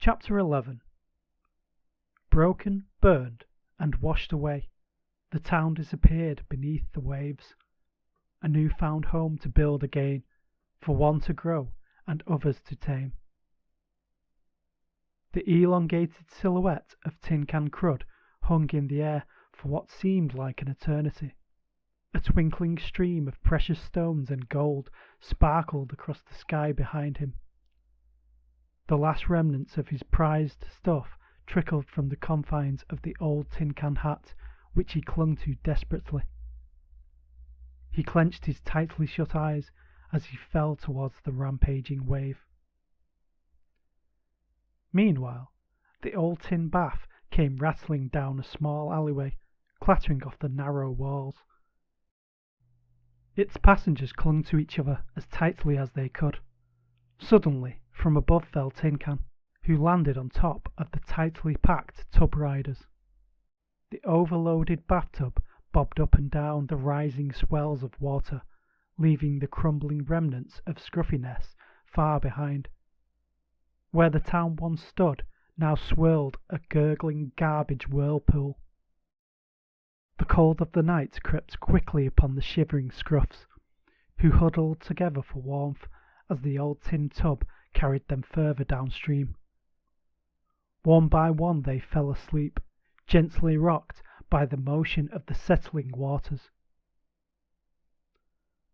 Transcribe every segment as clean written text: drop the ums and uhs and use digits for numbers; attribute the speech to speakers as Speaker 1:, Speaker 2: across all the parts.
Speaker 1: Chapter 11. Broken, burned, and washed away, the town disappeared beneath the waves, a new-found home to build again, for one to grow and others to tame. The elongated silhouette of Tin Can Crud hung in the air for what seemed like an eternity. A twinkling stream of precious stones and gold sparkled across the sky behind him. The last remnants of his prized stuff trickled from the confines of the old tin can hat, which he clung to desperately. He clenched his tightly shut eyes as he fell towards the rampaging wave. Meanwhile, the old tin bath came rattling down a small alleyway, clattering off the narrow walls. Its passengers clung to each other as tightly as they could. Suddenly, from above fell Tin Can, who landed on top of the tightly packed tub riders. The overloaded bathtub bobbed up and down the rising swells of water, leaving the crumbling remnants of Scruffyness far behind. Where the town once stood now swirled a gurgling garbage whirlpool. The cold of the night crept quickly upon the shivering Scruffs, who huddled together for warmth as the old tin tub carried them further downstream. One by one they fell asleep, gently rocked by the motion of the settling waters.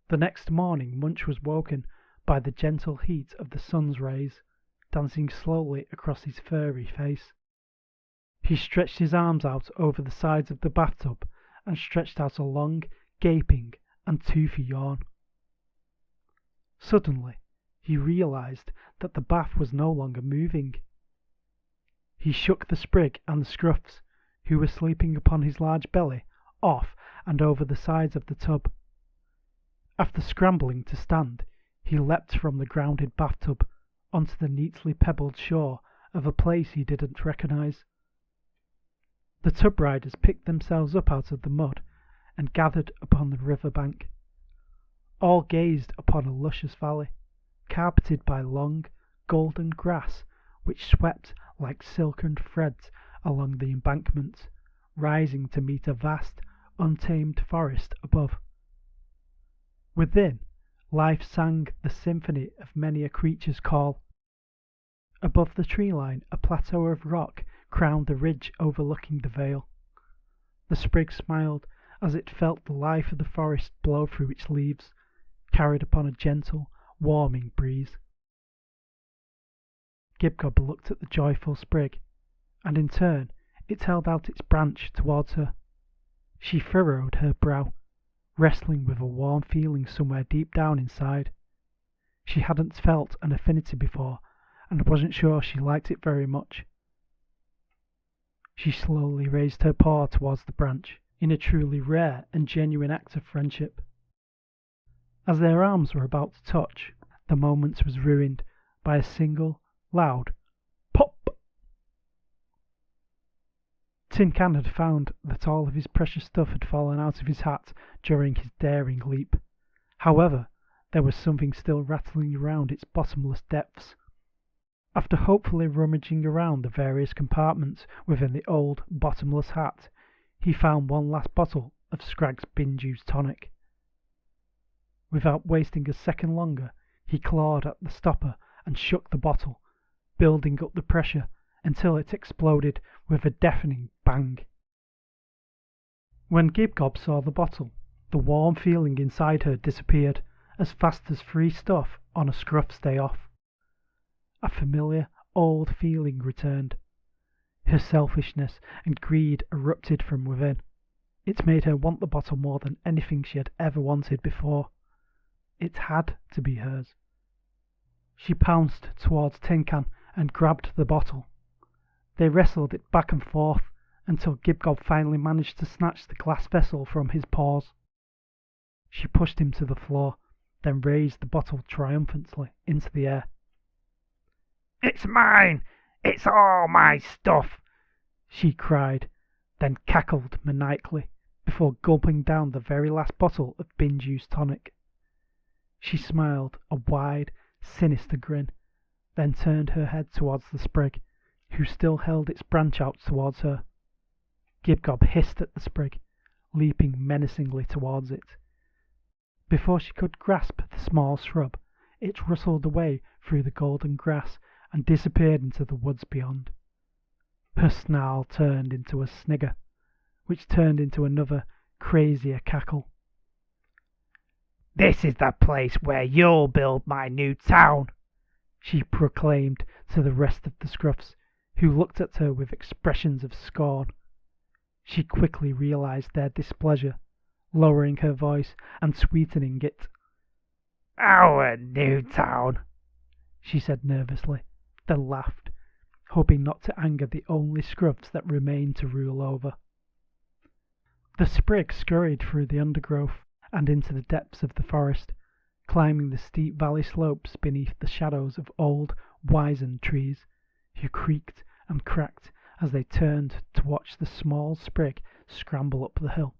Speaker 1: The next morning Munch was woken by the gentle heat of the sun's rays, dancing slowly across his furry face. He stretched his arms out over the sides of the bathtub and stretched out a long, gaping and toothy yawn. Suddenly, he realized that the bath was no longer moving. He shook the Sprig and the Scruffs, who were sleeping upon his large belly, off and over the sides of the tub. After scrambling to stand, he leapt from the grounded bathtub onto the neatly pebbled shore of a place he didn't recognize. The tub riders picked themselves up out of the mud and gathered upon the river bank. All gazed upon a luscious valley, carpeted by long, golden grass which swept like silken threads along the embankments, rising to meet a vast, untamed forest above. Within, life sang the symphony of many a creature's call. Above the tree line, a plateau of rock crowned the ridge overlooking the vale. The Sprig smiled as it felt the life of the forest blow through its leaves, carried upon a gentle, warming breeze. Gibgob looked at the joyful Sprig, and in turn it held out its branch towards her. She furrowed her brow, wrestling with a warm feeling somewhere deep down inside. She hadn't felt an affinity before, and wasn't sure she liked it very much. She slowly raised her paw towards the branch, in a truly rare and genuine act of friendship. As their arms were about to touch, the moment was ruined by a single, loud pop. Tin Can had found that all of his precious stuff had fallen out of his hat during his daring leap. However, there was something still rattling around its bottomless depths. After hopefully rummaging around the various compartments within the old, bottomless hat, he found one last bottle of Scrag's bin-juice tonic. Without wasting a second longer, he clawed at the stopper and shook the bottle, building up the pressure until it exploded with a deafening bang. When Gibgob saw the bottle, the warm feeling inside her disappeared as fast as free stuff on a Scruff's day off. A familiar, old feeling returned. Her selfishness and greed erupted from within. It made her want the bottle more than anything she had ever wanted before. It had to be hers. She pounced towards Tin Can and grabbed the bottle. They wrestled it back and forth until Gibgob finally managed to snatch the glass vessel from his paws. She pushed him to the floor, then raised the bottle triumphantly into the air. "It's mine! It's all my stuff!" she cried, then cackled maniacally before gulping down the very last bottle of bin-juice tonic. She smiled a wide, sinister grin, then turned her head towards the Sprig who still held its branch out towards her. Gibgob hissed at the sprig, leaping menacingly towards it. Before she could grasp the small shrub, it rustled away through the golden grass and disappeared into the woods beyond. Her snarl turned into a snigger, which turned into another, crazier cackle.
Speaker 2: "This is the place where you'll build my new town,"
Speaker 1: she proclaimed to the rest of the Scruffs, who looked at her with expressions of scorn. She quickly realized their displeasure, lowering her voice and sweetening it.
Speaker 2: "Our new town,"
Speaker 1: she said nervously, then laughed, hoping not to anger the only Scruffs that remained to rule over. The sprig scurried through the undergrowth and into the depths of the forest, climbing the steep valley slopes beneath the shadows of old, wizened trees, who creaked and cracked as they turned to watch the small sprig scramble up the hill.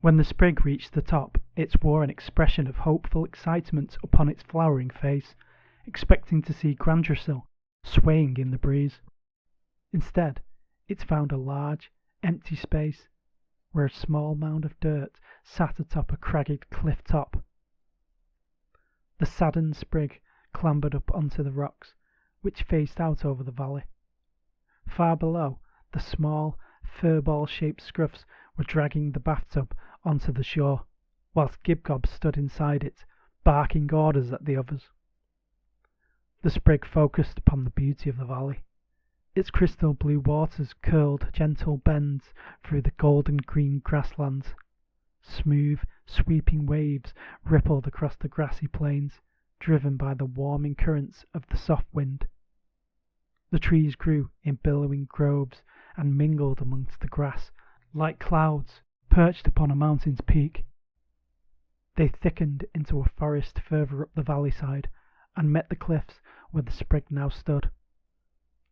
Speaker 1: When the sprig reached the top, it wore an expression of hopeful excitement upon its flowering face, expecting to see Grandrasil swaying in the breeze. Instead, it found a large, empty space, where a small mound of dirt sat atop a craggy cliff top. The saddened sprig clambered up onto the rocks, which faced out over the valley. Far below, the small, furball-shaped Scruffs were dragging the bathtub onto the shore, whilst Gibgob stood inside it, barking orders at the others. The sprig focused upon the beauty of the valley. Its crystal blue waters curled gentle bends through the golden green grasslands. Smooth, sweeping waves rippled across the grassy plains, driven by the warming currents of the soft wind. The trees grew in billowing groves and mingled amongst the grass like clouds perched upon a mountain's peak. They thickened into a forest further up the valley side and met the cliffs where the sprig now stood.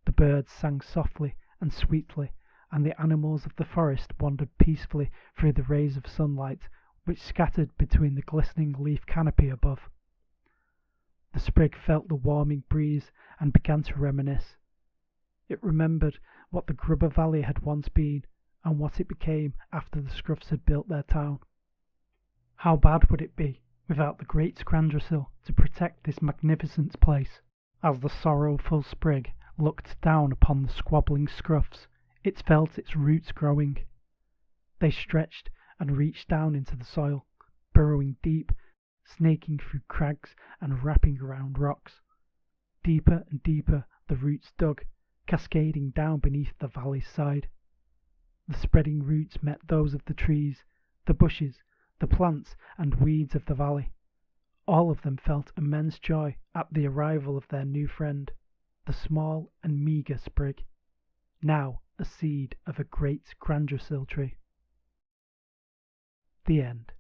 Speaker 1: The birds sang softly and sweetly, and the animals of the forest wandered peacefully through the rays of sunlight which scattered between the glistening leaf canopy above. The sprig felt the warming breeze and began to reminisce. It remembered what the Grubber Valley had once been, and what it became after the Scruffs had built their town. How bad would it be without the Great Grandrasil to protect this magnificent place? As the sorrowful sprig looked down upon the squabbling Scruffs, it felt its roots growing. They stretched and reached down into the soil, burrowing deep, snaking through crags and wrapping around rocks. Deeper and deeper the roots dug, cascading down beneath the valley's side. The spreading roots met those of the trees, the bushes, the plants and weeds of the valley. All of them felt immense joy at the arrival of their new friend, the small and meagre sprig, now a seed of a great Grandrasil tree. The end.